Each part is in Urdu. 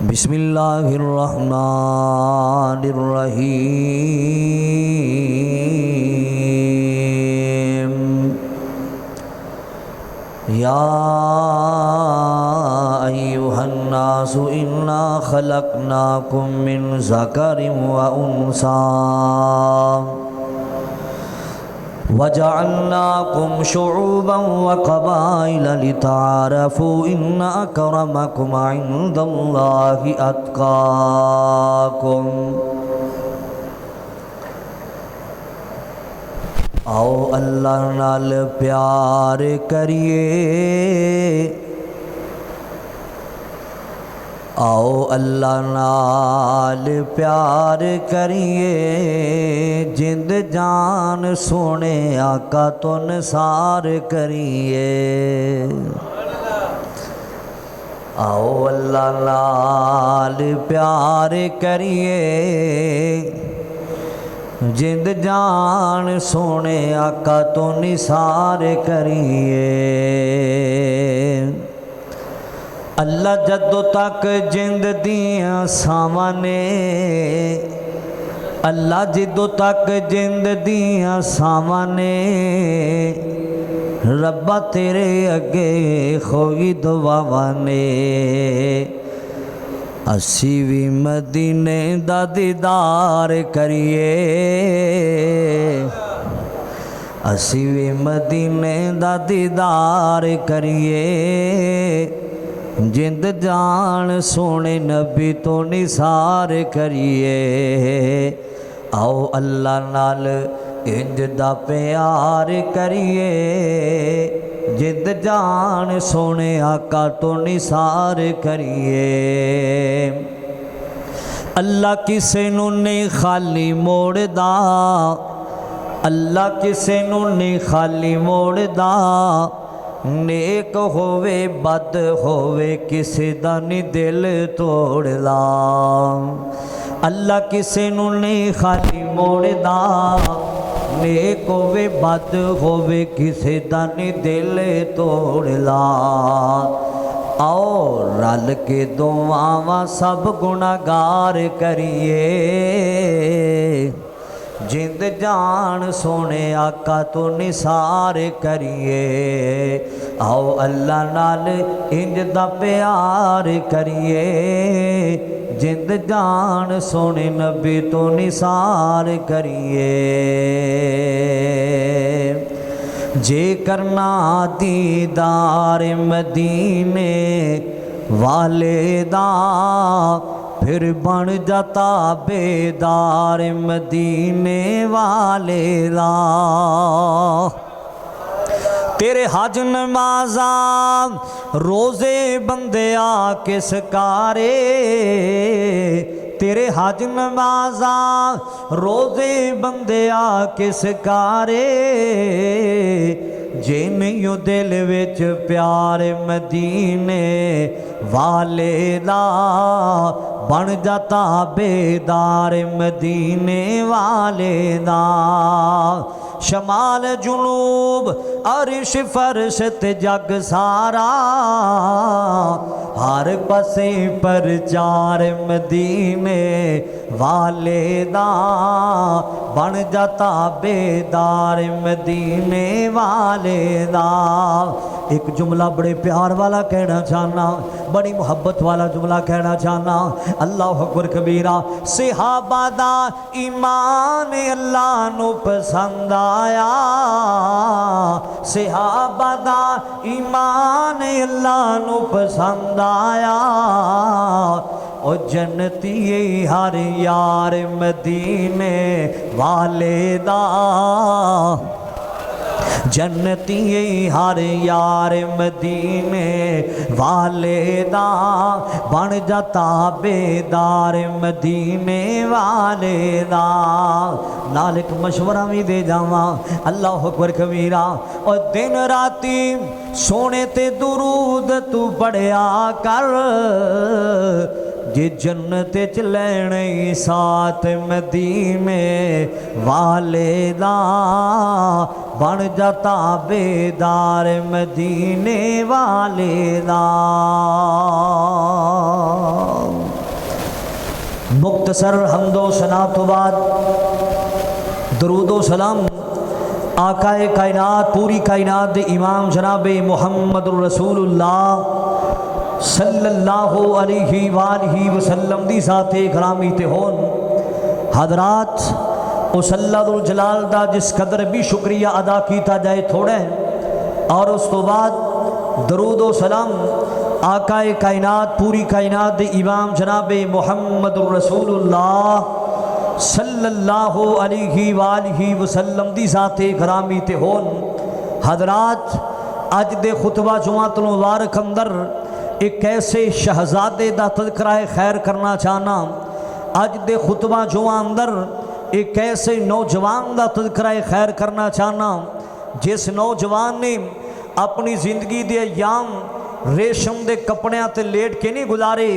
بسم اللہ الرحمن الرحیم یا ایھا الناس انا خلقناکم من ذکر و انثی وجعلناکم شعوبا وقبائل لتعارفوا ان اکرمکم عند اللہ اتقاکم۔ آؤ اللہ نال پیار کریے، آؤ اللہ نال پیار کریے، جند جان سونے آقا تو نثار کریے۔ آؤ اللہ نال پیار کریے، جند جان سونے آقا تو نثار کریے۔ اللہ جدو تک جند دیاں سامانے، اللہ جدو تک جند دیاں سامانے، ربا تیرے اگے خوئی دعوانے۔ اسی بھی مدینے دا دیدار کریے، اسی بھی مدینے دا دیدار کریے، جند جان سونے نبی تو نثار کریے۔ آؤ اللہ نال انج دا پیار کریے، جند جان سونے آقا تو نثار کریے۔ اللہ کسے نو نہیں خالی موڑ دا، اللہ کسے نو نہیں خالی موڑ دا، نیک ہووے بد ہووے کسے دا نہیں دل توڑ دا۔ اللہ کسے نو نہیں خالی موڑ دا، نیک ہووے بد ہووے کسے دا نہیں دل توڑ دا۔ آؤ رل کے دعاواں سب گناہگار کریے، جند جان سونے آقا تو نثار کریے۔ آؤ اللہ نال انج دا پیار کریے، جند جان سونے نبی تو نثار کریے۔ جے کرنا دیدار مدینے والے دا، پھر بن جاتا بیدار مدینے والے دا۔ تیرے حج نمازاں روزے بندے آ کے سکارے، تیرے حج نمازاں روزے بندے آ کے سکارے، جے نہیں دل وچ پیار مدینے والے دا، بن جاتا بیدار مدینے والے دا۔ شمال جنوب عرش فرش تے جگ سارا، ہر پسے پر چار مدینے والے دا، بن جاتا بیدار مدینے والے دا۔ ایک جملہ بڑے پیار والا کہنا چاہنا، بڑی محبت والا جملہ کہنا چاہنا۔ اللہ اکبر کبیرہ۔ صحابہ دا ایمان اللہ نو پسند آیا، صحابہ دا ایمان اللہ نو پسند آیا، او جنتی ہر یار مدینے والے دا، جنتی ہر یار مدینے والے دا، بن جاتا بیدار مدینے والے دا۔ نال ایک مشورہ بھی دے جاواں، اللہ اکبر کبیرہ۔ اور دن راتی سونے تے درود تو پڑھیا کر، جی جنت چ لینے ساتھ مدینے والے دا، بن جاتا بیدار مدینے والے دا۔ مختصر حمد و ثنا تو بعد درود و سلام آقا کائنات پوری کائنات دے امام جناب محمد رسول اللہ صلی اللہ علیہ وآلہ وسلم دی ذات گرامی تے ہون۔ حضرات اس اللہ ذو الجلال دا جس قدر بھی شکریہ ادا کیتا جائے تھوڑا ہے، اور اس تو بعد درود و سلام آقا کائنات پوری کائنات دے امام جناب محمد رسول اللہ صلی اللہ علیہ وآلہ وسلم دی ذات گرامی تے ہون۔ حضرات اج دے خطبہ جمعۃ المبارک اندر ایک ایسے شہزادے دا تذکرہ خیر کرنا چاہنا۔ اج دے خطبہ جمعہ اندر ایک ایسے نوجوان دا تذکرہ خیر کرنا چاہنا جس نوجوان نے اپنی زندگی دے ایام ریشم دے کپڑیاں تے لیٹ کے نہیں گزارے،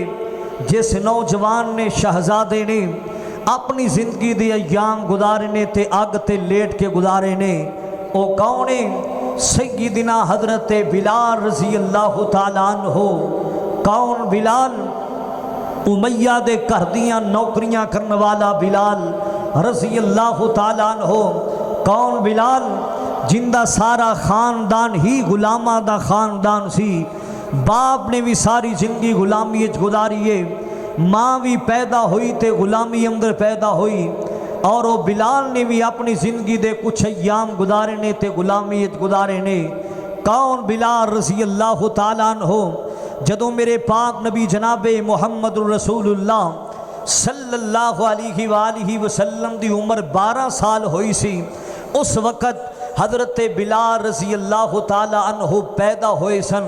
جس نوجوان نے شہزادے نے اپنی زندگی دے ایام گزارنے تے اگ تے لیٹ کے گزارے نے، او کون ہے؟ سیدنا حضرت بلال رضی اللہ تعالیٰ عنہ۔ کون بلال؟ امیہ دے گھر دیاں نوکریاں کرنے والا بلال رضی اللہ تعالیٰ عنہ۔ کون بلال؟ جن دا سارا خاندان ہی غلامہ دا خاندان سی، باپ نے بھی ساری زندگی غلامی گزاری ہے، ماں بھی پیدا ہوئی تے غلامی اندر پیدا ہوئی، اور وہ بلال نے بھی اپنی زندگی دے کچھ ایام گزارنے تے غلامیت گزارنے۔ کون بلال رضی اللہ تعالیٰ عنہ؟ جدوں میرے پاک نبی جناب محمد رسول اللہ صلی اللہ علیہ وآلہ وسلم دی عمر 12 سال ہوئی سی، اس وقت حضرت بلال رضی اللہ تعالیٰ عنہ پیدا ہوئے سن،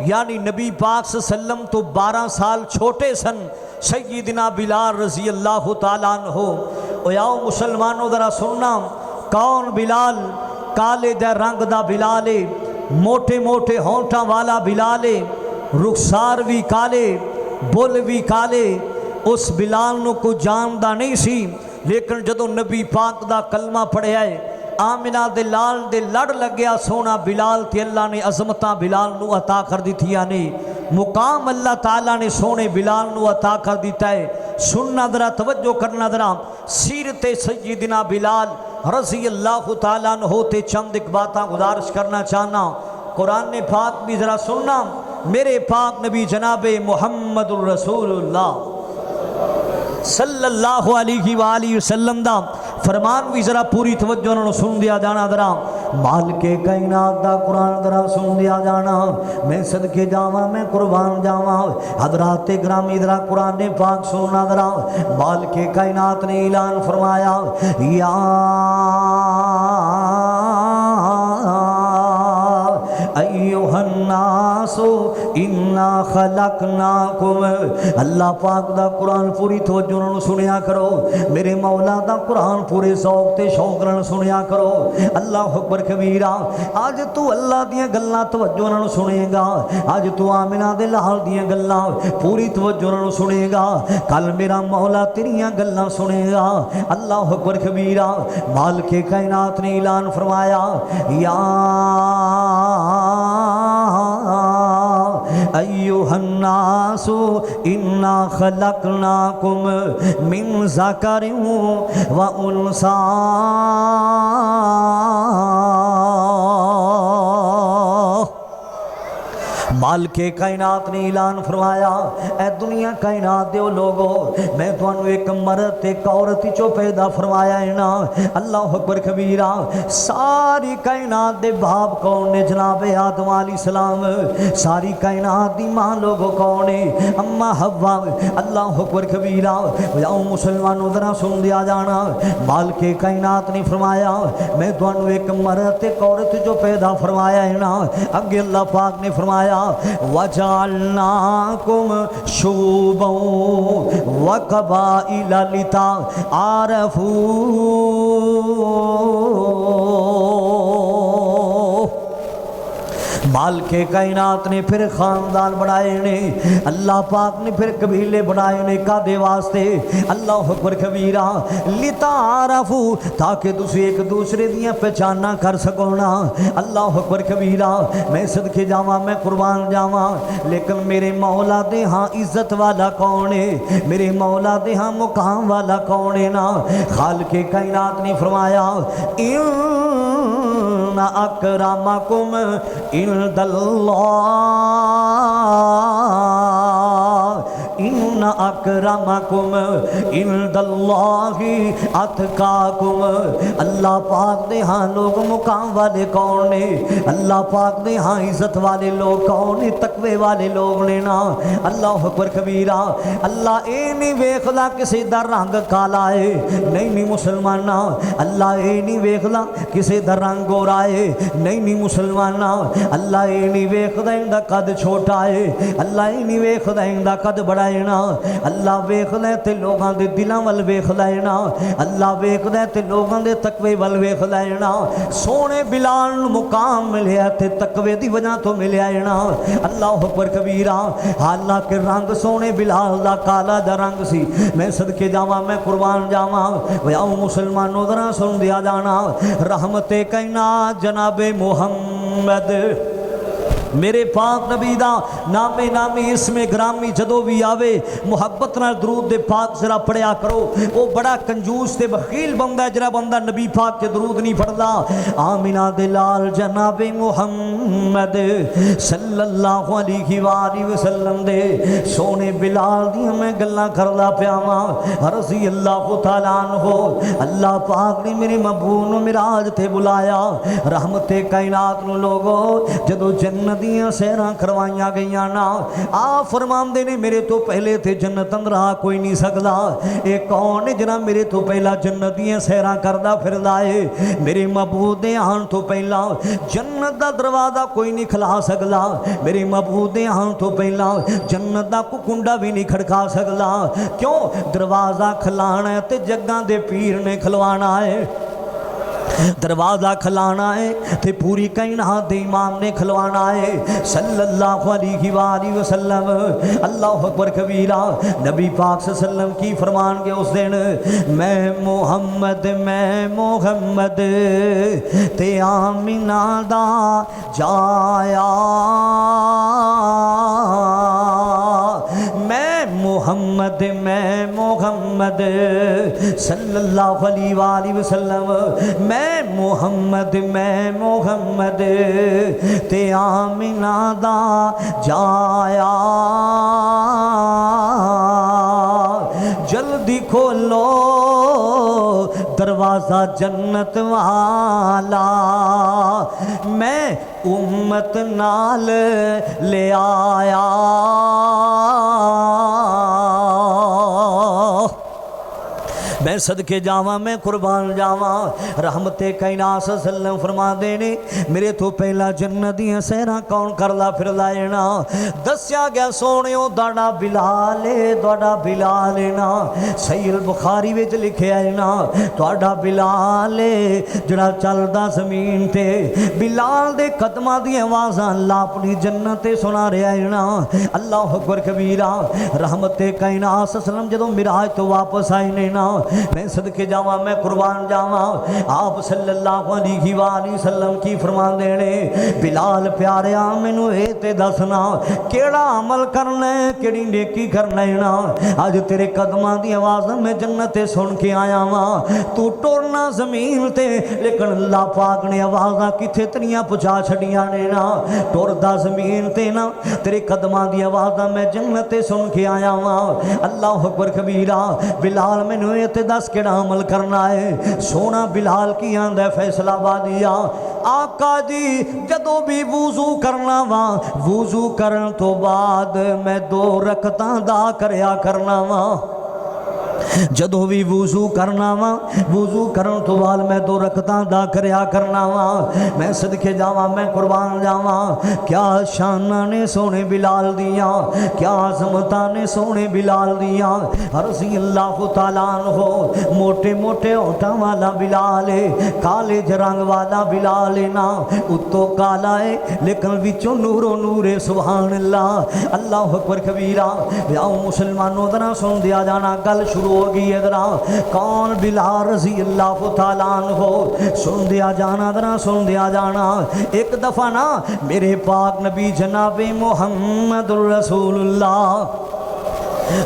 یعنی نبی پاک صلی اللہ علیہ وسلم تو 12 سال چھوٹے سن سیدنا بلال رضی اللہ تعالیٰ عنہ۔ اویاؤ مسلمانوں ذرا سننا، کون بلال؟ کالے دے رنگ دا بلال ہے، موٹے موٹے ہونٹاں والا بلال ہے، رخسار بھی کالے، بل بھی کالے۔ اس بلال نو کو جاندا نہیں سی، لیکن جدوں نبی پاک دا کلمہ پڑھیا ہے، آمنہ دے لال دے لڑ لگیا سونا بلال تے اللہ نے عظمتاں بلال نو عطا کر دیتیا نے، مقام اللہ تعالیٰ نے سونے بلال نو عطا کر دیتا ہے۔ سننا ذرا، توجہ کرنا ذرا، سیرت سیدنا بلال رضی اللہ تعالیٰ عنہ تے چند ایک باتاں گزارش کرنا چاہنا۔ قرآن پاک بھی ذرا سننا، میرے پاک نبی جناب محمد الرسول اللہ صلی اللہ علیہ وآلہ وسلم دا فرمان بھی ذرا پوری توجہ نال سن دیا جانا۔ ذرا مالک کائنات دا قرآن ذرا سن دیا جانا، میں صدقے جاواں، میں قربان جاواں۔ حضرات گرامی ذرا قرآن پاک سننا، ذرا مالک کائنات نے اعلان فرمایا، یا ایوہ الناس انا خلقناکم۔ اللہ پاک دا قرآن پوری توجہ نال سنیا کرو، میرے مولا دا قرآن پورے ذوق تے شوق نال سنیا کرو۔ اللہ اکبر کبیرہ۔ آج تو اللہ دیاں گلاں توجہ نال سنے گا، آج تو آمنہ دے لال دیاں گلاں پوری توجہ نال سنے گا، کل میرا مولا تیریاں گلاں سنے گا۔ اللہ اکبر کبیرہ۔ مالک کائنات نے اعلان فرمایا، یا ایوہ الناس انا خلقناکم من ذکر و انثی۔ مالک کائنات نے اعلان فرمایا، اے دنیا کائنات دیو لوگو، میں تانوں ایک مرد تے ایک عورت چو پیدا فرمایا ہے نا۔ اللہ اکبر کبیرہ۔ ساری کائنات دے باپ کون نے؟ جناب آدم علیہ السلام۔ ساری کائنات دی ماں لوگو کون ہے؟ اما حوا۔ اللہ اکبر کبیرہ۔ جاؤ مسلمانوں ذرا سن دیا جانا، مالک کائنات نے فرمایا، میں تانوں ایک مرد تے ایک عورت چو پیدا فرمایا ہے نا۔ اگے اللہ پاک نے فرمایا، وَجَعَلْنَاكُمْ شُعُوبًا وَقَبَائِلَ لِتَعَارَفُوا۔ مالک کائنات نے پھر خاندان بنائے نے، اللہ پاک نے پھر قبیلے بنائے نے، کادے واسطے؟ اللہ اکبر کبیرہ، لتعارفوا، تاکہ تسی ایک دوسرے دیاں پہچانا کر سکو نا۔ اللہ اکبر کبیرہ، میں صدقے جاواں، میں قربان جاواں، لیکن میرے مولا دے ہاں عزت والا کون ہے؟ میرے مولا دے ہاں مقام والا کون ہے نا؟ خالق کائنات نے فرمایا ان اکرمکم عند اللہ، ان اکرمکم عند اللہ اتقاکم۔ اللہ پاک دے ہاں لوگ مقام والے کون نے؟ اللہ پاک دے ہاں عزت والے لوگ کون نے؟ تقوی والے لوگ نے نا۔ اللہ اکبر کبیرہ، اللہ اے نہیں ویکھدا کسی دا رنگ کالا ہے، نہیں مسلمانہ، اللہ اے نہیں ویکھدا کسی دا رنگ گورا ہے، نہیں مسلمانہ، اللہ اے نہیں ویکھدا ایندا قد چھوٹا ہے، اللہ اے نہیں ویکھدا ایندا قد بڑا ہے نا، اللہ ویکھدا تے لوگاں دے دلاں ول ویکھدا ہے نا، اللہ ویکھدا تے لوگاں دے تقوی ول ویکھدا ہے نا۔ سونے بلال نوں مقام ملیا تے تقوی دی وجہ تو ملیا ہے نا۔ اللہ اکبر کبیرہ، حالانکہ رنگ سونے بلال دا کالا دا رنگ سی۔ میں صدقے جاواں، میں قربان جاواں، او مسلمانوں ذرا سن دیا جانا، رحمت کائنات جناب محمد میرے پاک نبی دا نامی اسم گرامی جدو بھی آوے محبت نال درود دے پاک ذرا پڑھیا کرو۔ وہ بڑا کنجوس تے بخیل بندہ ہے جڑا بندہ نبی پاک کے درود نہیں پڑھدا۔ آمینہ دے لال جناب محمد صلی اللہ علیہ وآلہ وسلم دے سونے بلال دی میں گلاں کردا پیاواں رضی اللہ تعالیٰ عنہ۔ اللہ پاک نے میرے محبوب نو معراج تے بلایا، رحمت کائنات نو لوگو جدو جنت دیاں سیراں کروائیاں گئیاں نا، آپ فرماندے نے میرے تو پہلے تھے جنت اندرا کوئی نہیں سکدا، اے کون جنا میرے تو پہلا جنت دیاں سیراں کردہ پھر لائے، میرے محبوب دے آن تو پہلا جنت دا دروازہ کوئی نہیں کھلا سکدا، میرے محبوب دے آن تو پہلا جنت دا کو کنڈا بھی نہیں کھڑکا سکدا۔ کیوں؟ دروازہ کھلانا ہے تے جگاں دے پیر نے کھلوانا ہے، دروازہ کھلانا ہے تے پوری کائنات دے امام نے کھلوانا ہے صلی اللہ علیہ وآلہ وسلم۔ اللہ اکبر کبیرہ، نبی پاک صلی اللہ علیہ وسلم کی فرمان کے اس دن میں محمد تے آمینہ دا جایا، میں محمد صلی اللہ علیہ وآلہ وسلم، میں محمد تے آمینہ دا جایا، جلدی کھولو دروازہ جنت والا، میں امت نال لے آیا۔ میں صدقے جاواں، میں قربان جاواں، رحمت کائنات صلی اللہ علیہ وسلم فرما دینے میرے تو پہلا جنت دیاں سیراں کون کردا پھر لائنا؟ دسیا گیا سونیو داڑا بلال ہے، داڑا بلال ہے نا، صحیح البخاری وچ لکھیا ہے نا، تواڈا بلال ہے جڑا چلدا زمین تے، بلال دے قدماں دی آوازاں اللہ اپنی جنت تے سنا رہا ہے نا۔ اللہ اکبر کبیرہ، رحمت کائنات صلی اللہ علیہ وسلم جدوں معراج تو واپس آئے نے نا، میں صدقے جاواں، میں قربان جاواں، آپ صلی اللہ علیہ وآلہ وسلم کی فرمان دینے بلال پیاریا مینوں اے تے دسنا کیڑا عمل کرنا ہے، کیڑی نیکی کرنا ہے نا، اج تیرے قدماں دی آواز میں جنت تے سن کے آیا واں، تو ٹورنا زمین تے لیکن اللہ پاک نے آوازاں کتھے تنیاں پہنچا چھڑیاں نے نا، ٹوردا زمین تے نا تیرے قدماں دی آوازاں میں جنت تے سن کے آیا واں۔ اللہ اکبر کبیرہ، بلال مینوں اے تے دس کیڑا عمل کرنا ہے؟ سونا بلال کی آندا ہے فیصلہ بادیا، آقا جی جدو بھی وضو کرنا وا، وضو کرن تو بعد میں 2 رکعتاں دا کریا کرنا وا، جدو بھی وضو کرنا وا وضو کرن تو بعد میں 2 رکعتاں ادا کریا کرنا وا میں صدقے جاواں میں قربان جاواں کیا شاناں نے سونے بلال دیاں کیا عظمتاں نے سونے بلال دیاں رضی اللہ تعالیٰ عنہ موٹے موٹے ہونٹاں والا بلال ہے کالے رنگ والا بلال ہے نا اتو کالا ہے لیکن وچوں نور و نور ہے سبحان اللہ اللہ اکبر کبیرہ بیاؤ مسلمانوں ذرا سن دیا جانا گل شروع ہو گئی ہے ذرا کون بلال رضی اللہ تعالیٰ عنہ سن دیا جانا ذرا سن دیا جانا ایک دفعہ نا میرے پاک نبی جناب محمد الرسول اللہ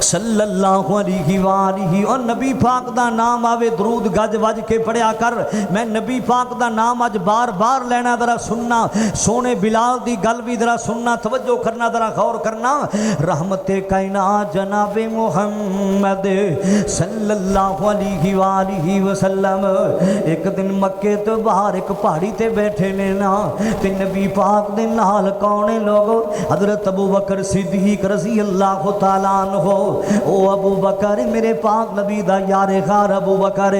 صلی اللہ علیہ وآلہ اور نبی پاک دا نام آوے درود گج وج کے پڑھیا کر میں نبی پاک دا نام آج بار بار لینا ذرا سننا سونے بلال دی گل بھی ذرا سننا توجہ کرنا ذرا غور کرنا رحمت کائنات جناب محمد صلی اللہ علیہ وآلہ وسلم ایک دن مکے تو باہر ایک پہاڑی تے بیٹھے نے نا تے نبی پاک دے نال کونے لوگو حضرت ابو بکر صدیق رضی اللہ تعالیٰ عنہ او ابو بکر میرے پاک نبی دا یار غار ابو بکر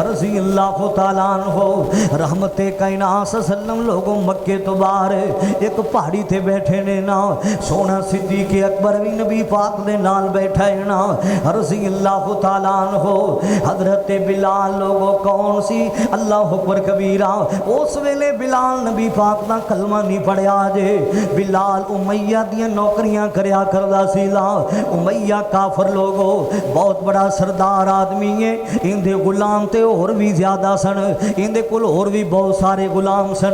رضی اللہ تعالیٰ عنہ رحمت کائنات صلی اللہ علیہ وسلم لوگوں مکے تو باہر ایک پہاڑی تے بیٹھے نے نا سونا صدیق اکبر بھی نبی پاک دے نال بیٹھا ہے نا رضی اللہ تعالیٰ عنہ حضرت بلال لوگوں کون سی اللہ اکبر کبیرہ اس ویلے بلال نبی پاک دا کلمہ نہیں پڑھیا جے بلال امیہ دیاں نوکریاں کریا کردہ سیلا امیہ کافر لوگو بہت بڑا سردار آدمی ہے ان دے غلام تے اور بھی زیادہ سن ان دے کل اور بھی بہت سارے غلام سن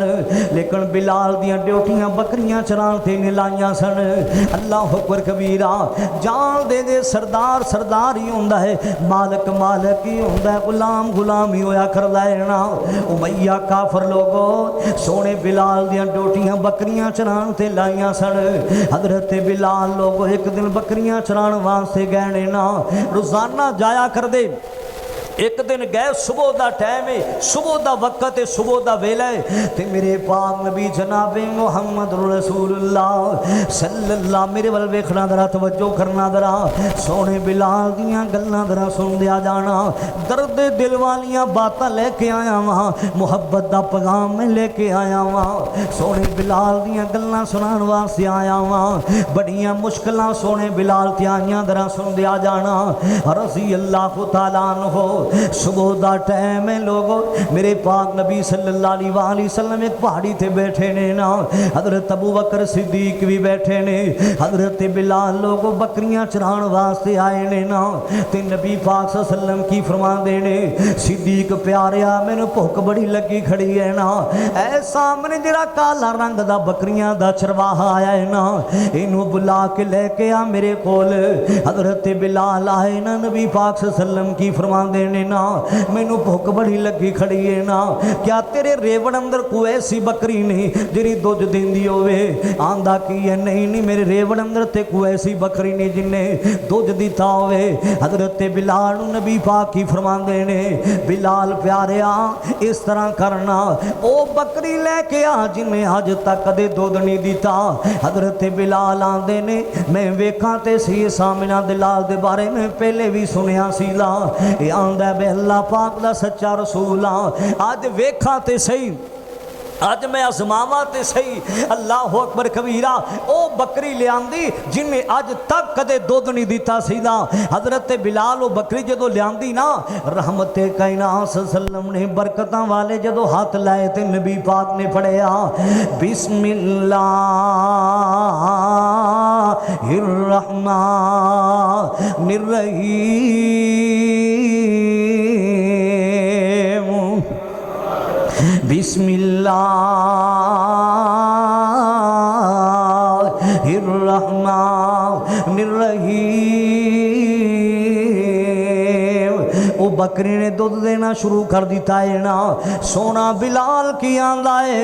لیکن بلال دیاں ڈیوٹیاں بکریاں چران تے نلائیاں سن اللہ اکبر کبیرہ جان دے دے سردار سردار ہی ہوندہ ہے مالک مالک ہی ہوندہ ہے غلام غلام ہی ہویا کر لینا امیہ کافر لوگو سونے بلال دیاں ڈیوٹیاں بکریاں چران تے لائیاں سن حضرت بلال لوگو ایک دن بکریاں چران واسطے گئے نا روزانہ جایا کر دے ایک دن گئے صبح دا ٹائم ہے صبح دا وقت ہے صبح دا ویلا ہے تے میرے پاک نبی جناب محمد رسول اللہ صلی اللہ میرے ول ویکھنا ذرا توجہ کرنا ذرا سونے بلال دیاں گلاں ذرا سن دیا جانا درد دل والیاں باتاں لے کے آیا وہاں محبت دا پیغام میں لے کے آیا وہاں سونے بلال دیاں گلاں سنان واسطے آیا وہاں بڑیاں مشکلاں سونے بلال تے آئیاں ذرا سن دیا جانا رضی اللہ تعالیٰ عنہ صبح دا ٹائم ہے لوگوں میرے پاک نبی صلی اللہ علیہ وآلہ وسلم ایک پہاڑی تے بیٹھے نے نا حضرت ابو بکر صدیق بھی بیٹھے نے حضرت بلال لوگوں بکریاں چران واسطے آئے نے نا تے نبی پاک صلی اللہ علیہ وسلم کی فرما دینے صدیق پیاریا میں نے بھوک بڑی لگی کھڑی ہے نا اے سامنے جڑا کالا رنگ دا بکریاں دا چرواہا آیا ہے نا انہوں بلا کے لے کے آ میرے کول حضرت بلال آئے نا نبی پاک صلی اللہ علیہ وسلم کی فرما دینے نا میں نو بھوک بڑی لگی کھڑی ہے نا کیا تیرے ریوڑ اندر کوئی ایسی بکری نہیں جری دودھ دین دی ہوئے آندہ کی ہے نہیں میرے ریوڑ اندر تے کوئی ایسی بکری نہیں جنہیں دودھ دیتا ہوئے حضرت بلال نبی پاک کی فرمان دینے بلال پیاریا اس طرح کرنا او بکری لے کے آ جنہیں آج تک دے دودھ نہیں دیتا حضرت بلال آن دینے میں ویکھاں تے سی سامنہ دلال دے بارے میں پہلے بھی سنیا سیلا آن دے بے اللہ پاک دا سچا رسول آج ویکھاں تے صحیح آج میں ازماواں تے صحیح اللہ اکبر کبیرہ او بکری لے آندی جن میں آج تک کدے دودھ نہیں دیتا سیدھا حضرت بلال او بکری جدو لے آندی نا رحمت کائنات صلی اللہ علیہ وسلم نے برکتاں والے جدو ہاتھ لائے تے نبی پاک نے پڑھیا بسم اللہ الرحمن الرحیم بسم اللہ الرحمن الرحیم وہ بکری نے دودھ دینا شروع کر دیتا ہے نا سونا بلال کی آندہ ہے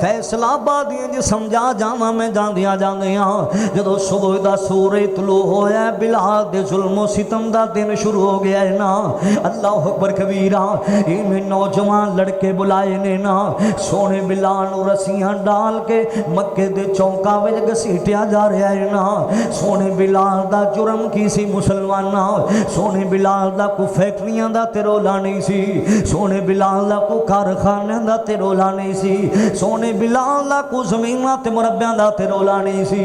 فیصلہ آبادی انج سمجھا جاواں میں جاندیاں جاندیاں جدو صبح دا سورج طلوع ہویا ہے بلال دے ظلم و ستم دا دن شروع ہو گیا ہے نا اللہ اکبر کبیرہ انہیں نوجوان لڑکے بلائے نے نا سونے بلال نو رسیاں ڈال کے مکے دے چونکا وچ گھسیٹیا جا رہا ہے نا سونے بلال دا جرم کی سی مسلمانہ سونے بلال دا کو فیکٹریاں دا تے رولا نہیں سی سونے بلال دا کو کارخانے دا تے رولا نہیں سی سونے بلال دا کو زمیناں تے مربیاں دا تے رولا نہیں سی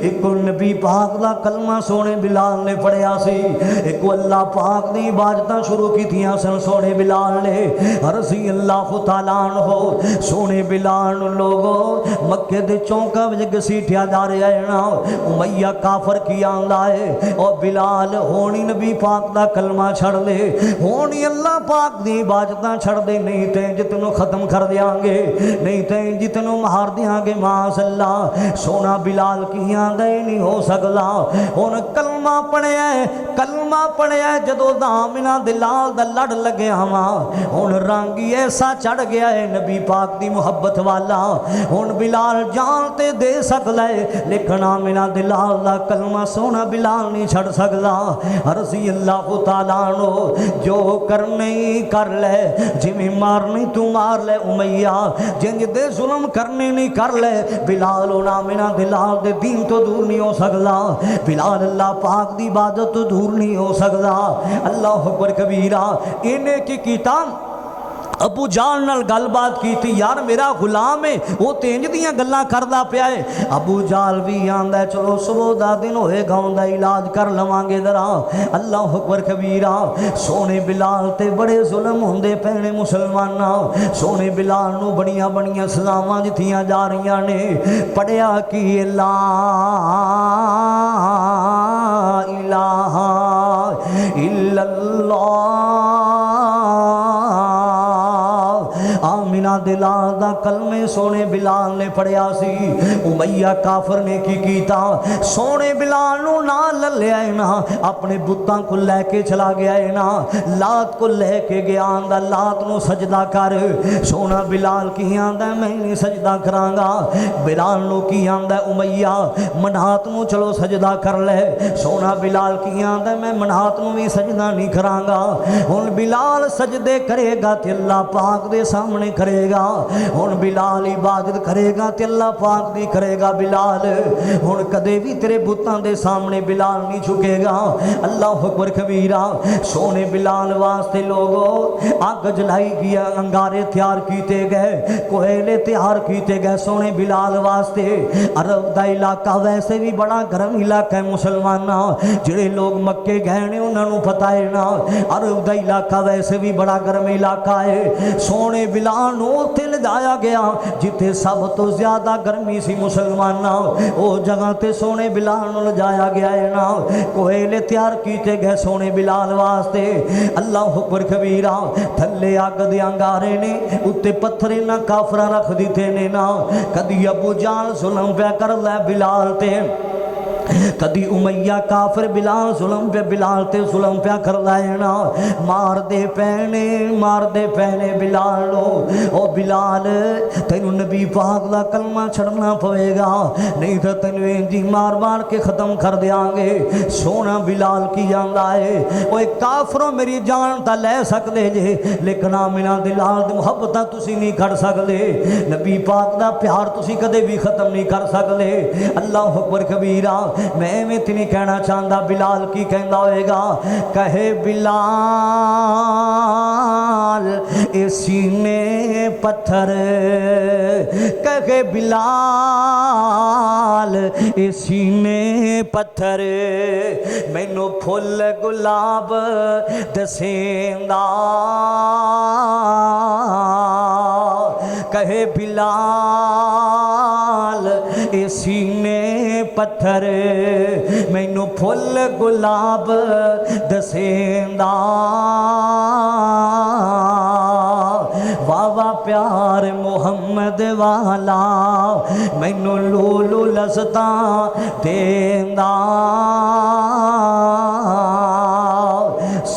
ایک نبی پاک دا کلمہ سونے بلال نے پڑھیا سی ایک اللہ پاک دی عبادتاں شروع کی تھیاں سن سونے بلال نے رضی اللہ تعالیٰ عنہ سونے بلال لوگوں مکے دے چونکا وچ گھسیٹیا جا رہا ہے نا امیہ کافر کی آندا ہے اور بلال ہونی نبی پاک دا کلمہ چھڑ لے ہونی اللہ پاک دی عبادتاں چھڑ دے نہیں تے جتنوں ختم کر دیاں گے نہیں تے جتنوں مار دیاں گے معاذ اللہ سونا بلال کی آندا نہیں ہو سکدا ہن کلمہ پڑھیا ہے جدو دامنا دلال دا لڑ لگے ہوا ہن رنگ ایسا چڑھ گیا ہے نبی پاک دی محبت والا ہن بلال جان تے دے سکدا ہے لیکن آمنا دلال دا کلمہ سونا بلال نہیں چھڑ سکدا رضی اللہ تعالیٰ عنہ جو کرنے کر لے جویں مارنی تو مار لے امیہ جنج دے ظلم کرنے نہیں کر لے بلال آمنا دلال دے دین تو دور نہیں ہو سکدا بلال اللہ پاک دی عبادت تو دور نہیں ہو سکدا اللہ اکبر کبیرہ انہیں کی کتاب ابو جال نال گل بات کی تھی یار میرا غلام ہے وہ تینج دیاں گلاں کردا پیا ہے ابو جال بھی آندا ہے چلو صبح دا دن ہوئے گا اوندا علاج کر لواں گے ذرا اللہ اکبر کبیرہ سونے بلال تے بڑے ظلم ہوندے پینے مسلماناں سونے بلال نو بڑیاں بڑیاں سزاواں دتیاں جا رہیاں نے پڑھیا کی لا الہ الا اللہ آمینہ دلال دا کلمے سونے بلال نے پڑھیا سی امیہ کافر نے کی کیتا سونے بلال نو نہ لے آئے نا اپنے بتاں کو لے کے چلا گیا ہے نا لات کو لے کے گیا آندہ لات نو سجدہ کر سونا بلال کی آندہ میں نہیں سجدہ کرانگا بلال نو کی آندہ امیہ منات نو چلو سجدہ کر لے سونا بلال کی آندہ میں منات نو بھی سجدہ نہیں کرانگا ان بلال سجدے کرے گا تے اللہ پاک دے سامنے کرے گا ہن بلال عبادت کرے گا تے اللہ پاک دی کرے گا بلال ہن کدے بھی تیرے بتاں دے سامنے بلال نہیں جھکے گا اللہ اکبر کبیرہ سونے بلال واسطے لوگوں آگ جلائی گیا انگارے تیار کیتے گئے کوئلے تیار کیتے گئے سونے بلال واسطے عرب دا علاقہ ویسے بھی بڑا گرم علاقہ ہے مسلمانہ جڑے لوگ مکے گئے نے انہاں نوں پتہ ہے نا عرب دا علاقہ ویسے بھی بڑا گرم علاقہ ہے سونے بلال نو تے لے جایا گیا جتے سب تو زیادہ گرمی سی مسلمانہ او جگہ تے سونے بلال نو لے جایا گیا ہے نا کوئلے تیار کیتے گئے سونے بلال واسطے اللہ اکبر کبیرہ تھلے آگ دے انگارے نے اتے پتھرے نہ کافرہ رکھ دیتے نے نا کدی ابو جال ظلم پہ کر لے بلال تے کدی امیہ کافر بلال ظلم پہ بلال تے ظلم پہ کر لینا مار دے پہنے بلال لو او بلال تینو نبی پاک دا کلمہ چھڑنا پوے گا نہیں تو تینو انجی مار کے ختم کر دیاں گے سونا بلال کی جاندا ہے اوے کافروں میری جان تا لے سکدے جے لیکن آمینہ دلال دی محبتاں تسی نہیں کر سکدے نبی پاک دا پیار تسی کدے بھی ختم نہیں کر سکدے اللہ اکبر کبیرہ میں اتنی کہنا چاہتا بلال کی کہندا ہوئے گا کہے بلال اے سینے پتھر کہے بلال اے سینے پتھر مینو پھول گلاب دسیندا کہے بلال اے سینے پتھر مینو پھول گلاب دسیندا واہ پیار محمد والا مینو لولو لذتاں دیندا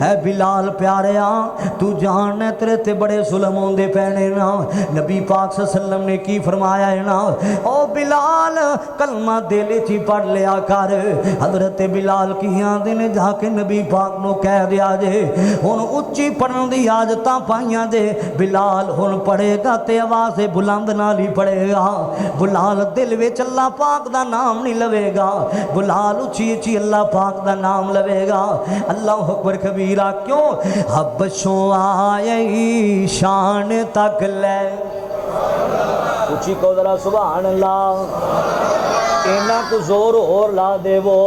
اے بلال پیاریا تو جاننا تیرے تے بڑے ظلم ہوندے پینے نا نبی پاک صلی اللہ علیہ وسلم نے کی فرمایا ہے نا او بلال کلمہ دل وچ پڑھ لیا کر حضرت بلال کی آندے نے جا کے نبی پاک نو کہہ دیا جے ہن اچھی پڑھن دی عادتاں پائیاں جے بلال ہن پڑھے گا تے آواز بلند نال ہی پڑھے گا بلال دل وچ اللہ پاک دا نام نہیں لوے گا بلال اچھی اچھی اللہ پاک دا نام لوے گا اللہ اکبر کبیرہ کیوں حبشوں آئی شان تک لے اچھی کو ذرا سبحان اللہ اینا کو زور اور لا دے وہ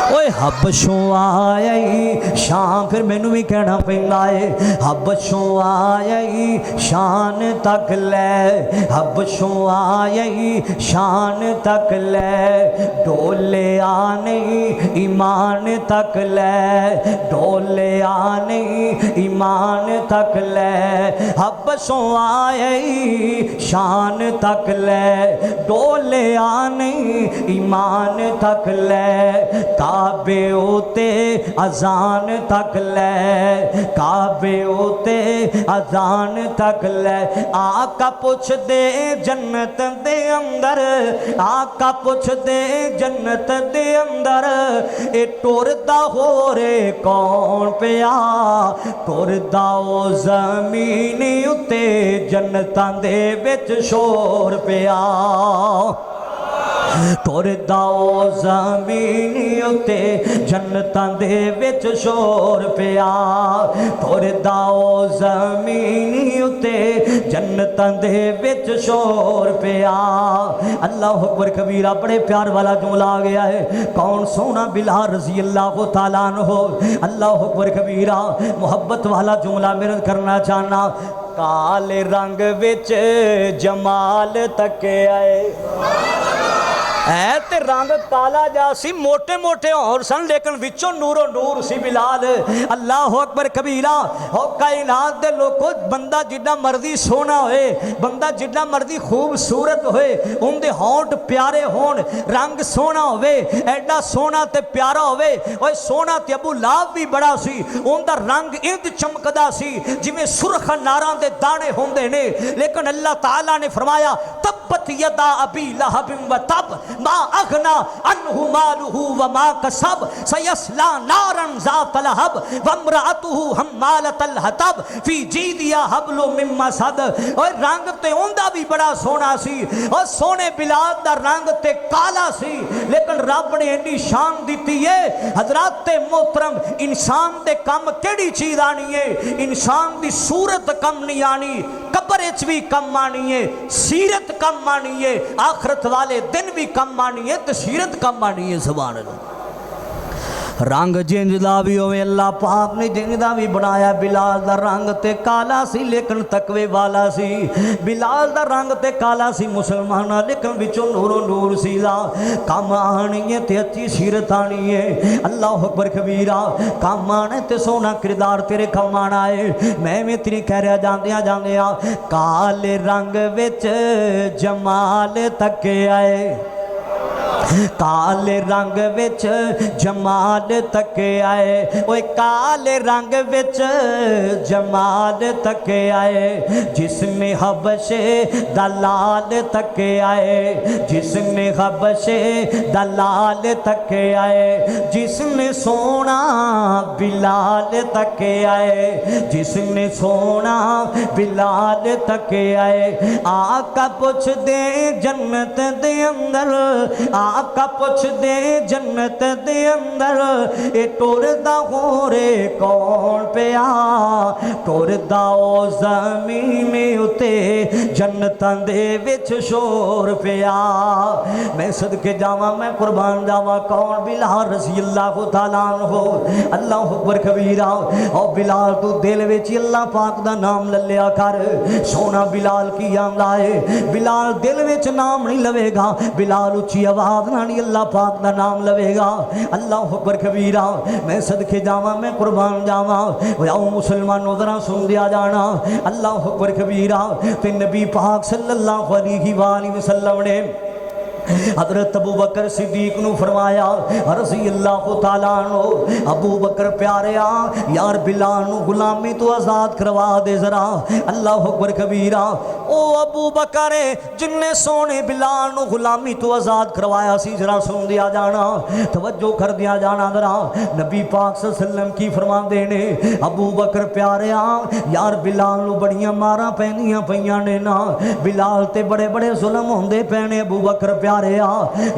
اوے حبشوں آئی شان پھر میں نو بھی کہنا پہنگا ہے حبشوں آئی شان تک لے حبشوں آئی شان تک لے ڈولے آنے ایمان تک لے ڈولے آنے ایمان تک لے حبشوں آئی شان تک لے ڈولے آنے ایمان تک لے کعبے ہوتے اذان تک لے کعبے ہوتے اذان تک لے آقا پوچھ دے جنت دے اندر آقا پوچھ دے جنت دے اندر اے ٹوردا ہو رے کون پیا ٹوردا او زمین اتے جنتاں دے وچ شور پیا ٹوردا او زمین اتے جنتاں دے وچ شور پیا ٹوردا او زمین اتے جنتاں دے وچ شور پیا اللہ اکبر کبیرہ بڑے پیار والا جملہ آ گیا ہے کون سونا بلال رضی اللہ تعالیٰ عنہ اللہ اکبر کبیرہ محبت والا جملہ میرے کرنا چاہنا کالے رنگ وچ جمال تکے آئے اے تے رنگ کالا جا سی موٹے موٹے اور سن لیکن وچوں نور و نور سی بلال اللہ اکبر کبیرہ او کائنات دے لوگوں بندہ جڑا مرضی سونا ہوئے بندہ جڑا مرضی خوبصورت ہوئے ان دے ہونٹ پیارے ہون رنگ سونا ہوئے ایڈا سونا تے پیارا ہوئے اوے سونا تے ابو لاب بھی بڑا سی ان دا رنگ انج چمکدا سی جویں سرخ ناراں دے دانے ہوندے نے لیکن اللہ تعالیٰ نے فرمایا تبت یدا ابی لہب و تب ما اغنا عنہ مالہ وما کسب سیسلا نارن ذات لہب وامرأتہ حمالۃ الحطب فی جیدہا حبل من مسد اور رنگ تے اوندا بھی بڑا سونا سی اور سونے بلال دا رنگ تے کالا سی لیکن رب نے انی شان دیتی ہے حضرات محترم انسان دے کم کیڑی چیز آنی ہے انسان دی صورت کم نہیں آنی قبر اچ بھی کم آنی ہے سیرت کم آنی ہے آخرت والے دن بھی کم آنی ہے تسیرت کم آنی ہے سبحان اللہ رنگ جنج دا بھی ہوئے اللہ پاک نے جنج دا بھی بنایا بلال دا رنگ تے کالا سی لیکن تقوی والا سی بلال دا رنگ تے کالا سی مسلمانہ لیکن بچوں نور و نور سی دا کام آنی ہے تے اچھی سیرت آنی ہے اللہ اکبر کبیرہ کام آنے تے سونا کردار تیرے کام آنا ہے میں تیری کہہ رہا جاندیا کالے رنگ وچ جمال تکے آئے کالے رنگ وچ جمال تکے آئے اوے کالے رنگ وچ جمال تکے آئے جسم حبشے دلال تکے آئے جسم حبشے دلال تکے آئے جسم سونا بلال تکے آئے جسم سونا بلال تکے آئے آقا پوچھ دے جنت دے اندر آقا پوچھ دے جنت دے اندر اے ٹوردا ہو رے کون پیا ٹوردا او زمین اتے جنتاں دے وچ شور پیا میں صدقے جاواں میں قربان جاواں کون بلال رضی اللہ تعالیٰ عنہ اللہ اکبر کبیرہ او بلال تو دل وچ اللہ پاک دا نام للیا کر سونا بلال کی آندا ہے بلال دل وچ نام نہیں لوے گا بلال اچھی آواز نانی اللہ پاک دا نام لوے گا اللہ اکبر کبیرہ میں صدقے جاواں میں قربان جاواں او مسلمانوں ذرا سن دیا جانا اللہ اکبر کبیرہ تے نبی پاک صلی اللہ علیہ وآلہ وسلم نے حضرت ابو بکر صدیق نو فرمایا رضی اللہ تعالیٰ عنہ ابو بکر پیاریا یار بلال نو غلامی تو آزاد کروا دے ذرا اللہ اکبر کبیرہ او ابو بکر جن نے سونے بلال نو غلامی تو آزاد کروایا سی ذرا سن دیا جانا توجہ کر دیا جانا ذرا نبی پاک صلی اللہ علیہ وسلم کی فرمان دینے ابو بکر پیاریا یار بلال نو بڑیاں مارا پہنیاں پہیاں نے نا بلال تے بڑے بڑے ظلم ہوندے پہنے ابو بکر پیاریا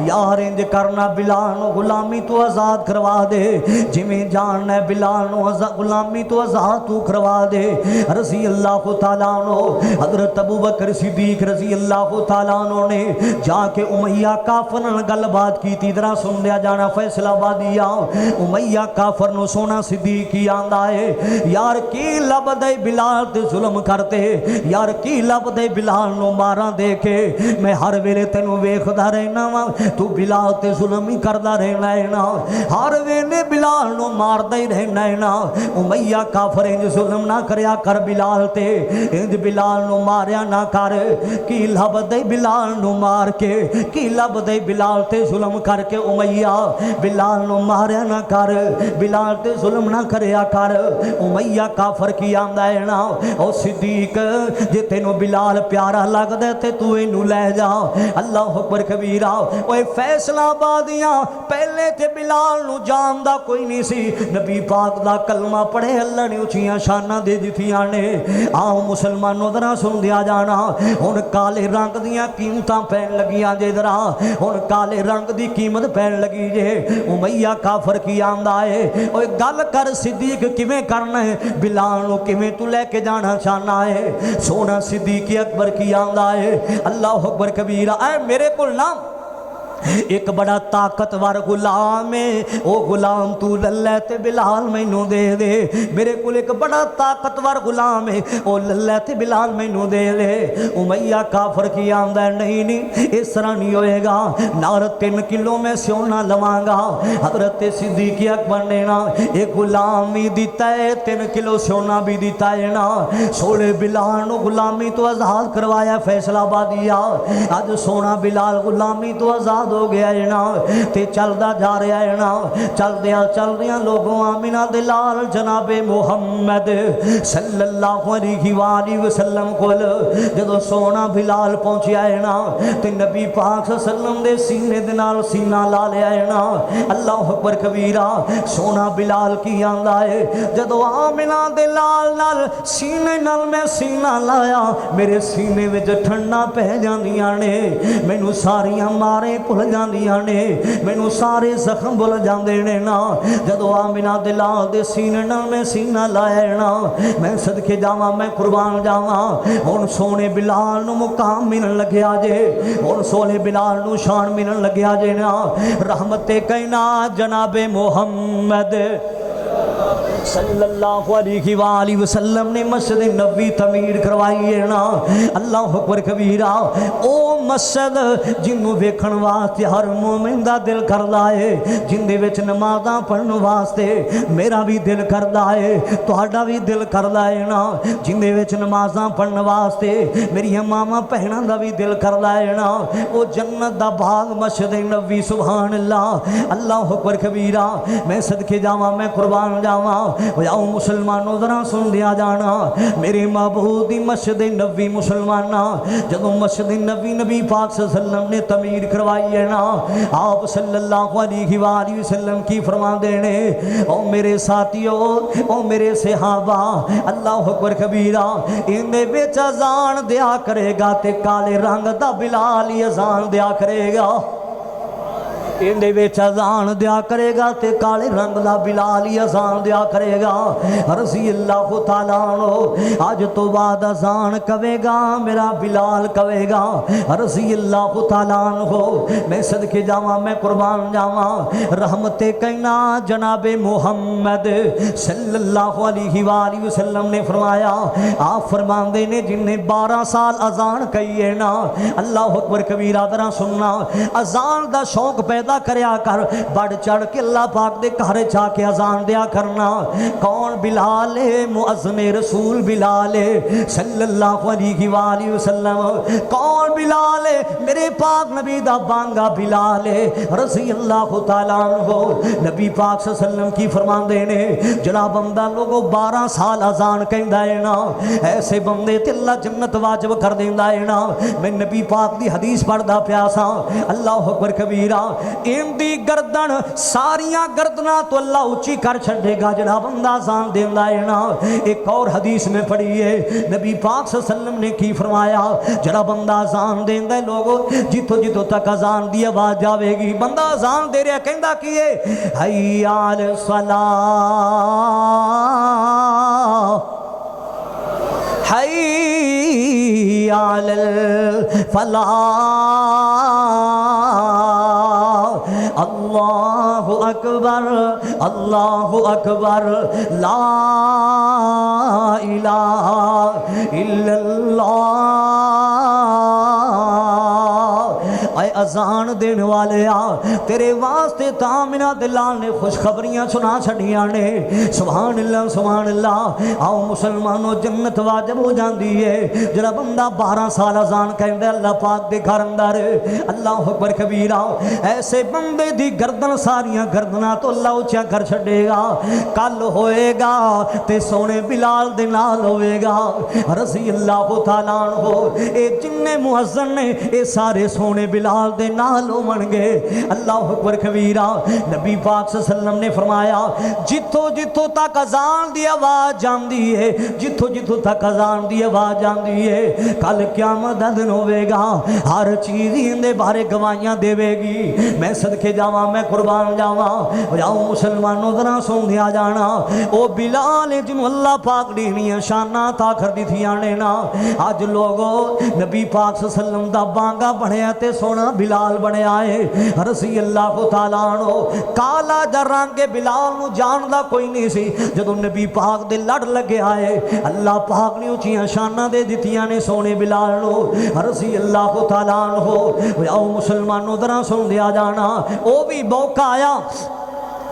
یار انج کرنا بلال نو غلامی تو آزاد کروا دے جویں جاننا ہے بلال نو غلامی تو آزاد تو کروا دے رضی اللہ تعالیٰ عنہ حضرت ابو بکر صدیق رضی اللہ تعالیٰ عنہ نے جا کے امیہ کافر نال گل بات کی تی ذرا سن لیا جانا فیصلہ بادیا امیہ کافر نو سونا صدیق کی آندا ہے یار کی لب دے بلال تے ظلم کرتے یار کی لب دے بلال نو مارا دے کے میں ہر ویلے تینو ویکھدا رہنا وا تو بلال تے ظلم ہی کردا رہنا ہے نا ہر ویلے بلال نو ماردا ہی رہنا ہے نا امیہ کافر انج ظلم نہ کریا کر بلال تے انج بلال نو ماریا نہ کر کی لب دے بلال نو مار کے کی لب دے بلال تے ظلم کر کے امیہ بلال نو ماریا نہ کر بلال تے ظلم نہ کریا کر امیہ کافر کی آندا ہے نا او صدیق جے تینو بلال پیارا لگدا تے تو اینو لے جا اللہ اکبر کبیرہ اوے فیصلہ بادیاں پہلے تے بلال نو جاندا کوئی نہیں سی نبی پاک دا کلمہ پڑھے اللہ نے اچھیاں شاناں دے دتیاں نے آؤ مسلمانوں ذرا سن دیا جانا ہن کالے رنگ دیاں قیمتاں پہن لگیاں جے ذرا ہن کالے رنگ دی قیمت پہن لگی جے امیہ کافر کی آندا ہے اوے گل کر صدیق کیویں کرنا ہے بلال نو کیویں تو لے کے جانا چاہنا ہے سونا صدیق اکبر کی آندا ہے اللہ اکبر کبیرہ اے میرے کول نام ایک بڑا طاقتور غلام ہے او غلام تو للہ تے بلال مینوں دے دے میرے کول ایک بڑا طاقتور غلام ہے او للہ تے بلال مینوں دے دے امیہ کافر کی آندا ہے نہیں اس طرح نہیں ہوئے گا نار 3 کلو میں سونا لواں گا حضرت صدیق اکبر نے نا ایک غلام بھی دیتا ہے 3 کلو سونا بھی دیتا ہے نا سونے بلال نو غلامی تو آزاد کروایا فیصلہ بادیا آج سونا بلال غلامی تو آزاد ہو گیا ہے نا تے چلدا جا رہا ہے نا چل دیا لوگوں آمینہ دلال جناب محمد صلی اللہ علیہ وآلہ وسلم کول جدو سونا بلال پہنچیا ہے نا تے نبی پاک صلی اللہ علیہ وسلم دے سینے دے نال سینہ لا لیا ہے نا اللہ اکبر کبیرہ سونا بلال کی آندا ہے جدو آمینہ دلال نال سینے نال میں سینہ لایا میرے سینے وچ ٹھنڈا پہ جاندیاں نے مینوں ساریاں مارے بھل جاندیاں نے مینوں سارے زخم بھل جاندے نے نا جدو آمینہ دلال دے سینے نال میں سینہ لایا ہے نا میں صدقے جاواں میں قربان جاواں ہن سونے بلال نو مقام ملن لگیا جے ہن سونے بلال نو شان ملن لگیا جے نا رحمت کائنات جناب محمد صلی اللہ علیہ وآلہ وسلم نے مسجد نبوی تعمیر کروائی ہے نا اللہ اکبر کبیرہ او مسجد جنوں ویکھن واسطے ہر مومن دا دل کردا ہے جن دے وچ نمازاں پڑھن واسطے میرا بھی دل کردا ہے تہاڈا بھی دل کردا ہے نا جن دے وچ نمازاں پڑھن واسطے میری ماما بہناں دا بھی دل کردا ہے نا او جنت دا باغ مسجد نبوی سبحان اللہ اللہ اکبر کبیرہ میں صدقے جاواں میں قربان جاواں او مسلمانوں ذرا سن دیا جانا میرے معبود دی مسجد نبوی مسلمانہ جدوں مسجد نبوی نبی پاک صلی اللہ علیہ وسلم نے تعمیر کروائی ہے نا آپ صلی اللہ علیہ وآلہ وسلم کی فرمان دینے او میرے ساتھیو او میرے صحابہ اللہ اکبر کبیرہ ان دے وچ اذان دیا کرے گا تے کالے رنگ دا بلال ہی اذان دیا کرے گا ان دے وچ اذان دیا کرے گا تے کالے رنگ دا بلال ہی اذان دیا کرے گا رضی اللہ تعالیٰ عنہ آج تو بعد اذان کہے گا میرا بلال کہے گا رضی اللہ تعالیٰ عنہ میں صدقے جاواں میں قربان جاواں رحمت کائنات جناب محمد صلی اللہ علیہ وآلہ وسلم نے فرمایا آپ فرماندے نے جن نے 12 سال اذان کہی ہے نا اللہ اکبر کبیرہ ذرا سننا اذان دا شوق پیدا ادا کریا کر بڑھ چڑھ کے اللہ پاک دے گھر جا کے اذان دیا کرنا کون بلال مؤذن رسول بلال صلی اللہ علیہ وآلہ وسلم کون بلال میرے پاک نبی دا بانگا بلال رضی اللہ تعالیٰ عنہ نبی پاک صلی اللہ علیہ وسلم کی فرمان دینے جناب بندہ لوگوں 12 سال اذان کہندا ہے نا ایسے بندے تے اللہ جنت واجب کر دیندا ہے نا میں نبی پاک دی حدیث پڑھدا پیا سا اللہ اکبر کبیرہ ان دی گردن ساریاں گردناں تو اللہ اونچی کر چھڑے گا جناب بندہ اذان دیندا ہے نا ایک اور حدیث میں پڑھی ہے نبی پاک صلی اللہ علیہ وسلم نے کی فرمایا جڑا بندہ اذان دیندا ہے لوگوں جتھوں جتھوں تک اذان دی آواز جاوے گی بندہ اذان دے رہا کہندا کی ہے حی علی الصلاۃ حی علی الفلاح اللہ اکبر لا الہ الا اللہ اے اذان دین والے تیرے واسطے تامنا دلال نے خوشخبریاں سنا چھڑیاں نے سبحان اللہ آؤ مسلمانوں جنت واجب ہو جاندی ہے جڑا بندہ 12 سال اذان کہندا اللہ پاک دے گھر اندر اللہ اکبر کبیرہ ایسے بندے دی گردن ساریاں گردناں تو اللہ اونچا کر چھڑے گا کل ہوئے گا تے سونے بلال دے نال ہوئے گا رضی اللہ تعالیٰ عنہ اے جن مؤذن نے اے سارے سونے بلال دے نال ہون گے اللہ اکبر کبیرہ نبی پاک صلی اللہ علیہ وسلم نے فرمایا جتھوں جتھوں تک اذان دی آواز جاندی ہے جتھوں جتھوں تک اذان دی آواز جاندی ہے کل قیامت دا دن ہوے گا ہر چیز دے بارے گواہیاں دے گی میں صدقے جاواں میں قربان جاواں جاؤ مسلمانوں ذرا سن دیا جانا او بلال جنوں اللہ پاک دیاں شاناں عطا کر دتیاں نے نا اج لوگوں نبی پاک صلی اللہ علیہ وسلم دا بانگا بنیا تے سونا بلال بنیا ہے رضی اللہ تعالیٰ عنہ کالا جا رنگ بلال نو جان دا کوئی نہیں سی جدوں نبی پاک دے لڑ لگے آئے اللہ پاک نے اونچیاں شاناں دے دتیاں نے سونے بلال نو رضی اللہ تعالیٰ عنہ آؤ مسلمانوں ذرا سن دیا جانا او بھی موقع آیا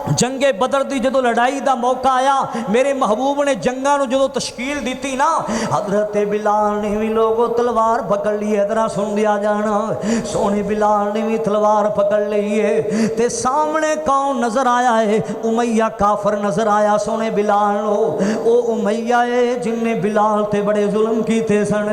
جنگ بدر دی جدو لڑائی دا موقع آیا میرے محبوب نے جنگاں نو جدو تشکیل دیتی نا حضرت بلال نے بھی لوگوں تلوار پکڑ لی ہے ذرا سن دیا جانا سونے بلال نے بھی تلوار پکڑ لی ہے تے سامنے کون نظر آیا ہے امیہ کافر نظر آیا سونے بلال نو او امیہ ہے جن نے بلال تے بڑے ظلم کیتے سن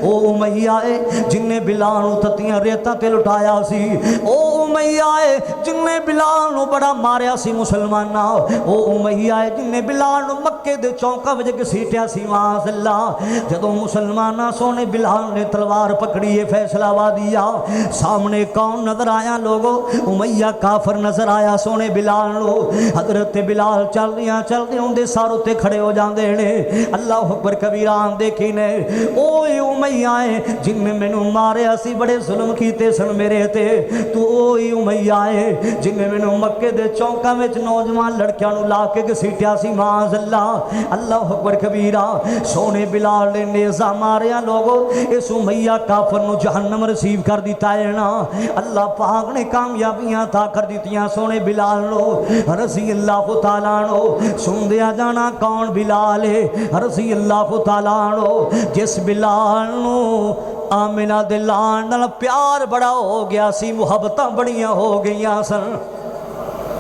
او امیہ ہے جن نے بلال نو تتیاں ریتاں تے لٹایا سی او امیہ ہے جن نے بلال نو بڑا ماریا سی مسلمانہ او امیہ ہے جن نے بلال نو مکے دے چونکا وجہ کے سیٹیا سی معاذ اللہ جدو مسلمانہ سونے بلال نے تلوار پکڑی ہے فیصلہ وادیا سامنے کون نظر آیا لوگو امیہ کافر نظر آیا سونے بلال نو حضرت بلال چل دیا ہوں دے ساروں تے کھڑے ہو جاندے نے اللہ اکبر کبیران دیکھی نے اوے امیہ ہے جن نے میں نو مارے اسی بڑے ظلم کیتے سن میرے تے تو اوے امیہ ہے جن نے میں نو مکے دے چونکا میں نوجوان لڑکیاں نو لا کے گھسیٹیا سی معاذ اللہ اللہ اکبر کبیرہ سونے بلال نے نیزہ ماریا لوگو اس امیہ کافر نو جہنم رسیو کر دیتا ہے نا اللہ پاک نے کامیابیاں تھا کر دیتیاں سونے بلال نو رضی اللہ تعالیٰ نو سن دیا جانا کون بلال ہے رضی اللہ تعالیٰ نو جس بلال نو آمنہ دلان نال پیار بڑا ہو گیا سی محبتاں بڑیاں ہو گئیاں سن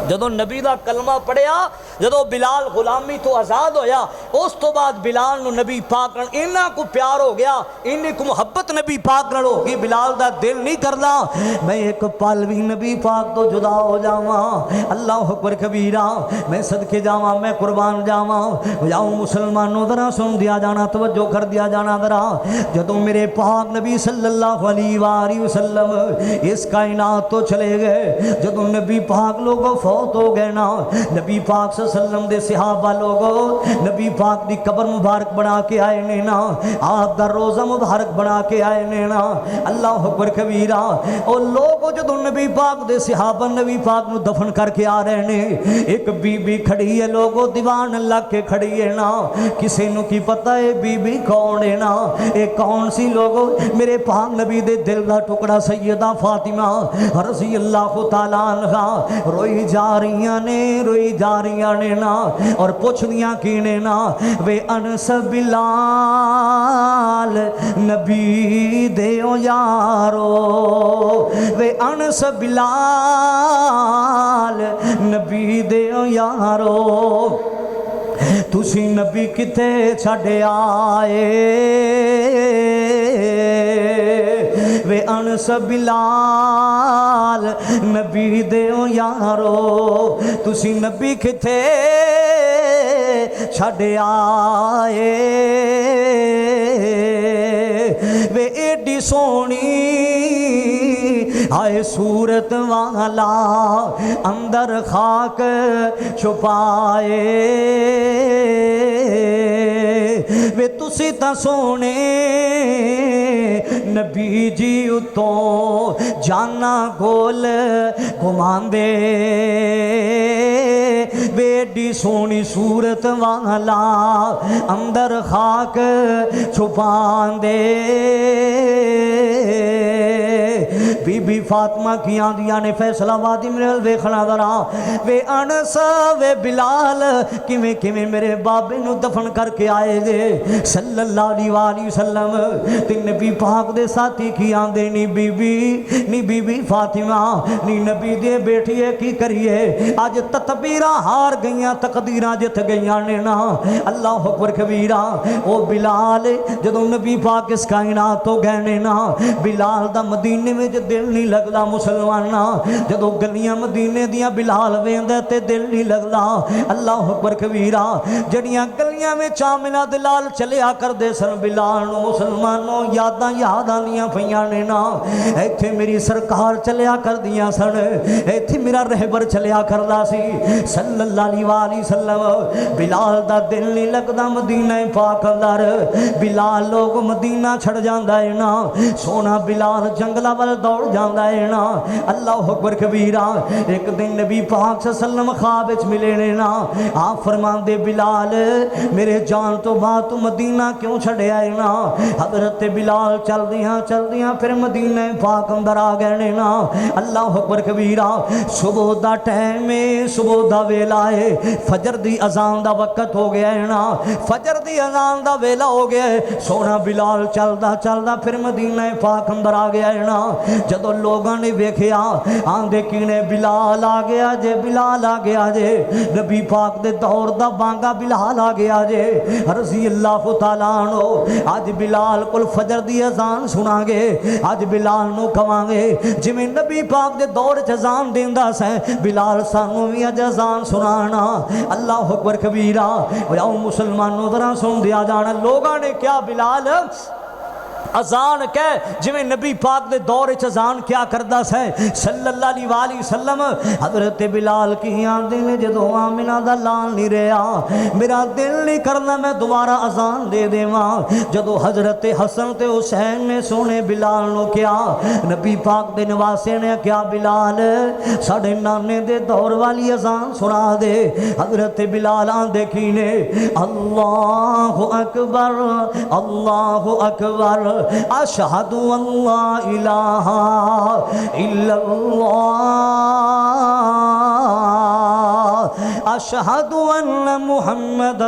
جدو نبی دا کلمہ پڑھیا جدو بلال غلامی تو آزاد ہویا اس تو بعد بلال نو نبی پاک نال انہاں کو پیار ہو گیا انہی کو محبت نبی پاک نال ہو گئی بلال دا دل نہیں کردا میں ایک پل بھی نبی پاک تو جدا ہو جاواں اللہ اکبر کبیرہ میں صدقے جاواں میں قربان جاواں جاؤ مسلمانوں ذرا سن دیا جانا توجہ کر دیا جانا ذرا جدو میرے پاک نبی صلی اللہ علیہ وآلہ وسلم اس کائنات تو چلے گئے جدو نبی پاک لوگوں فوت ہو گئے نا نبی پاک صلی اللہ علیہ وسلم دے صحابہ لوگوں نبی پاک دی قبر مبارک بنا کے آئے نے نا آپ دا روزہ مبارک بنا کے آئے نے نا اللہ اکبر کبیرہ اور لوگ جدوں نبی پاک دے صحابہ نبی پاک نو دفن کر کے آ رہے نے ایک بی بی کھڑی ہے لوگوں دیوان اللہ کے کھڑی ہے نا کسی نو کی پتہ ہے بی بی کون ہے نا اے کون سی لوگوں میرے پاک نبی دے دل دا ٹکڑا سیدہ فاطمہ رضی اللہ تعالیٰ عنہ روئی جا رہیاں نے نا اور پوچھ دیاں کینے نا وے انس بلال نبی دیو یارو وے انس بلال نبی دیو یارو تسی نبی کتے چھڑے آئے وے انس بلال نبی دیو یارو تسی نبی کتے چھڑے آئے وے ایڈی سونی آئے صورت والا اندر خاک چھپائے وے تسی تا سونے نبی جی اتوں جانا گول گھمان دے بیڈی سونی صورت والا اندر خاک چھپان دے بی بی فاطمہ کی آندیاں نے فیصلہ وادی میرے ویکھنا ذرا وے انس وے بلال کیویں میرے بابے نو دفن کر کے آئے دے صلی اللہ علیہ وآلہ وسلم تے نبی پاک دے ساتھی کی آندے نی بی بی فاطمہ نی نبی دے بیٹھیے کی کریے آج تدبیراں ہار گئیاں تقدیراں جت گئیاں نے نا اللہ اکبر کبیرہ او بلال جدوں نبی پاک اس کائنات تو گئے نے نا بلال دا مدینے میں دل نہیں لگدا مسلمانہ جدو گلیاں مدینے دیاں بلال ویندے تے دل نہیں لگدا اللہ اکبر کبیرہ جڑیاں گلیاں میں چامنا دلال چلیا کر دے سن بلال نو مسلمانوں یاد آنیاں پھیاں نے نا ایتھے میری سرکار چلیا کر دیاں سن ایتھے میرا رہبر چلیا کردا سی صلی اللہ علیہ وآلہ وسلم بلال دا دل نہیں لگدا مدینہ پاک اندر بلال لوگ مدینہ چھڑ جاندا ہے نا سونا بلال جنگلہ وال دوڑ جاندا ہے نا اللہ اکبر کبیرہ ایک دن نبی پاک صلی اللہ علیہ وسلم خواب وچ ملے نے نا آپ فرمان دے بلال میرے جان تو بعد تو مدینہ کیوں چھڑے آئے نا حضرت بلال چل دیاں پھر مدینہ پاک اندر آ گئے نے نا اللہ اکبر کبیرہ صبح دا ٹائم ہے صبح دا ویلا ہے فجر دی اذان دا وقت ہو گیا ہے نا فجر دی اذان دا ویلا ہو گیا ہے سونا بلال چلدا پھر مدینہ پاک اندر آ گیا ہے نا جدو لوگاں نے ویکھیا آندے کینے بلال آ گیا جے نبی پاک دے دور دا بانگا بلال آ گیا جے رضی اللہ تعالیٰ عنہ آج بلال کل فجر دی اذان سنا گے آج بلال نو کھواں گے جویں نبی پاک دے دور چ اذان دیندا سیں بلال سانو وی اج اذان سنانا اللہ اکبر کبیرہ او مسلمانوں ذرا سن دیا جانا لوگاں نے کیا بلال اذان کہہ جویں نبی پاک دے دور وچ اذان کیا کردا سے صلی اللہ علیہ وآلہ وسلم حضرت بلال کی آندے نے جدوں آمنہ دا لال نہیں رہا میرا دل نہیں کرنا میں دوبارہ اذان دے دیواں جدوں حضرت حسن تے حسین نے سونے بلال نو کیا نبی پاک دے نواسے نے کیا بلال ساڈے نانے دے دور والی اذان سنا دے حضرت بلال آندے کی نے اللہ اکبر اشہد ان لا الہ الا اللہ اشہد ان محمد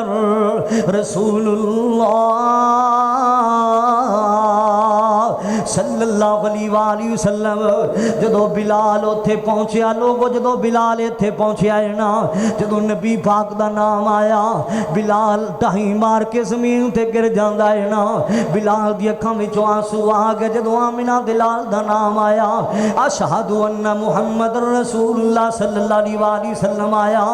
رسول اللہ صلی اللہ علیہ وآلہ وسلم جدو بلال اتھے پہنچیا لوگو جدو بلال اتھے پہنچیا ہے نا جدو نبی پاک دا نام آیا بلال ٹہی مار کے زمین تے گر جاندا ہے نا بلال دی اکھاں وچوں آنسو آ گئے جدو آمنہ دلال دا نام آیا اشہد ان محمد رسول اللہ صلی اللہ علیہ وآلہ وسلم آیا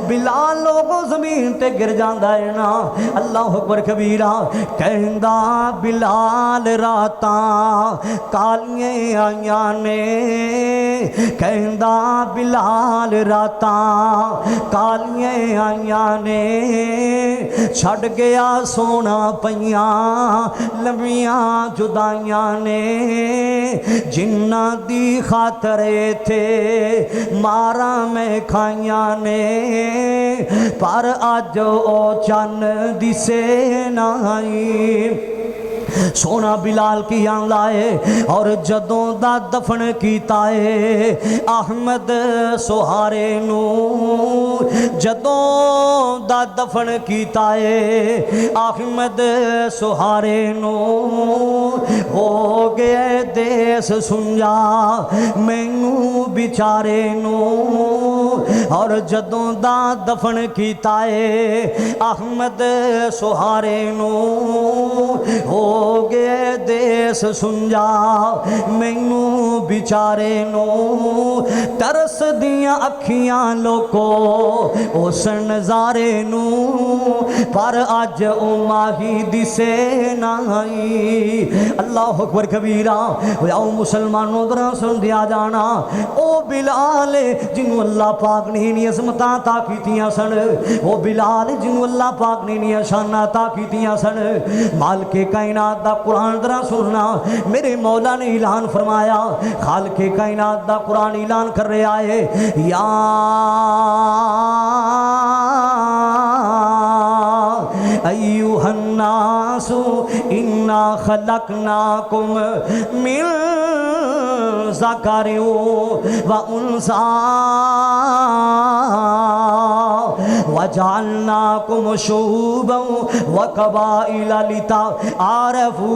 بلال لوگو زمین تے گر جاندا ہے نا اللہ اکبر کبیرہ کہندا بلال راتاں کالیاں آئیاں نے کہندا بلال راتاں کالیاں آئیاں نے چھڑ گیا سونا پئیاں لمبیاں جدائیاں نے جنہ دی خاطر تھے مارا میں کھائیاں نے پر آج او چن دسے نائی سونا بلال کی آن لائے اور جدوں دا دفن کیتا ہے احمد سہارے نو جدوں دا دفن کیتا ہے احمد سہارے نو ہو گئے دیس سنجا مینوں بیچارے نو اور جدوں دا دفن کیتا ہے احمد سہارے نو ہو گئے دیس سنجا مینوں بیچارے نو ترس دیاں اکھیاں لوکو اس نظارے نو پر اج او ماہی دسے نائی اللہ اکبر کبیرہ او مسلمانوں درہ سن دیا جانا او بلال جنہوں اللہ پاک نے انہی عظمتاں عطا کیتیاں سن او بلال جنہوں اللہ پاک نے انہی شاناں عطا کیتیاں سن مالک کائنات دا قرآن درہ سننا میرے مولا نے اعلان فرمایا خالق کائنات دا قرآن اعلان کر رہے آئے یا ایوہ الناس انا خلقناکم من ذکر و انثی وجعلناکم شعوبا وقبائل لتعارفوا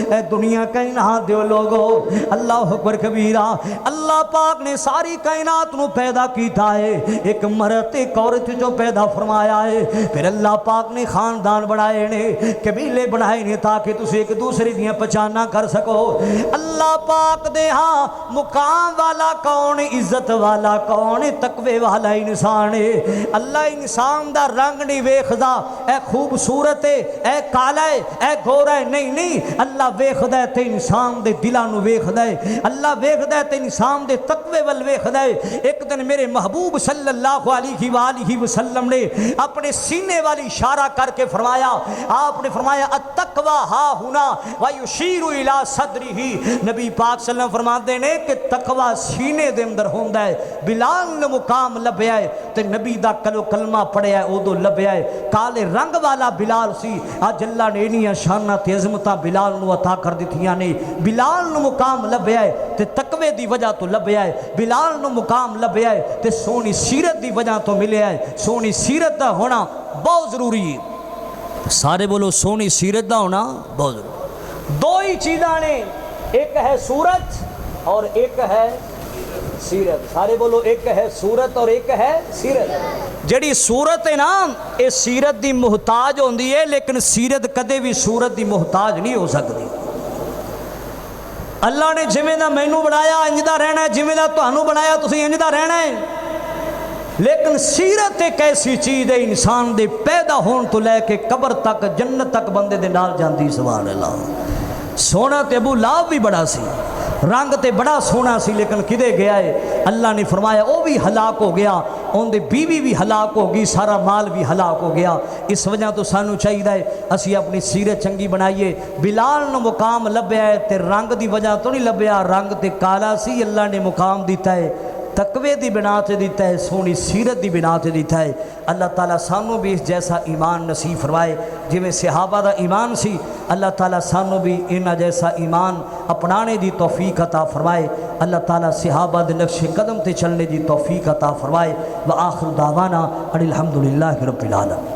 اے دنیا کائنات دیو لوگو اللہ اکبر کبیرہ اللہ پاک نے ساری کائنات نو پیدا کیتا ہے ایک مرد ایک عورت جو پیدا فرمایا ہے پھر اللہ پاک نے خاندان بڑھائے نے قبیلے بڑھائے نے تاکہ تسی ایک دوسرے دیاں پہچانا کر سکو اللہ پاک دے ہاں مقام والا کون عزت والا کون تقوی والا انسان ہے اللہ انسان دا رنگ نہیں ویکھدا اے خوبصورت ہے اے کالا ہے اے گورا ہے نہیں اللہ ویکھدا ہے تے انسان دے دلاں نو ویکھدا ہے اللہ ویکھدا ہے تے انسان دے تقوی ول ویکھدا ہے ایک دن میرے محبوب صلی اللہ علیہ وآلہ وسلم نے اپنے سینے والی اشارہ کر کے فرمایا آپ نے فرمایا التقوی ہا ہنا ویشیر الی صدرہ نبی پاک صلی اللہ علیہ وسلم فرماتے ہیں کہ تقوی سینے دے اندر ہوندا ہے بلال نے مقام لبیا ہے تے نبی دا کلمہ پڑھیا ہے ادو لبیا ہے کالے رنگ والا بلال سی اج اللہ نے انہی شاناں تے عظمتاں بلال نو عطا کر دتیاں نے بلال نو مقام لبیا ہے تے تقوی دی وجہ تو لبیا ہے بلال نو مقام لبیا ہے تے سونی سیرت دی وجہ تو ملیا ہے سونی سیرت دا ہونا بہت ضروری ہے سارے بولو سونی سیرت دا ہونا بہت ضروری دو ہی چیزاں نے ایک ہے صورت اور ایک ہے سیرت سارے بولو ایک ہے صورت اور ایک ہے سیرت جڑی صورت ہے نا یہ سیرت دی محتاج ہوندی ہے لیکن سیرت کدے بھی صورت دی محتاج نہیں ہو سکتی اللہ نے جویں دا مینوں بنایا انج دا رہنا ہے جویں دا تانوں بنایا تسی انج دا رہنا ہے لیکن سیرت ایک ایسی چیز ہے انسان دے پیدا ہون تو لے کے قبر تک جنت تک بندے دے نال جاندی سبحان اللہ سونا تے ابو لہب بھی بڑا سی رنگ تے بڑا سونا سی لیکن کدے گیا ہے اللہ نے فرمایا وہ بھی ہلاک ہو گیا ان دے بیوی بھی ہلاک ہو گئی سارا مال بھی ہلاک ہو گیا اس وجہ تو سانو چاہیے اسی اپنی سیرت چنگی بنائیے بلال نو مقام لبیا ہے تے رنگ دی وجہ تو نہیں لبیا رنگ تے کالا سی اللہ نے مقام دیتا ہے تقوی دی بنا تے دیتا ہے سونی سیرت دی بنا تے دیتا ہے اللہ تعالیٰ سانو بھی اس جیسا ایمان نصیب فرمائے جویں صحابہ دا ایمان سی اللہ تعالیٰ سانو بھی انہاں جیسا ایمان اپنانے دی توفیق عطا فرمائے اللہ تعالیٰ صحابہ دے نقش قدم تے چلنے دی توفیق عطا فرمائے وآخر دعوانا ان الحمدللہ رب العالمین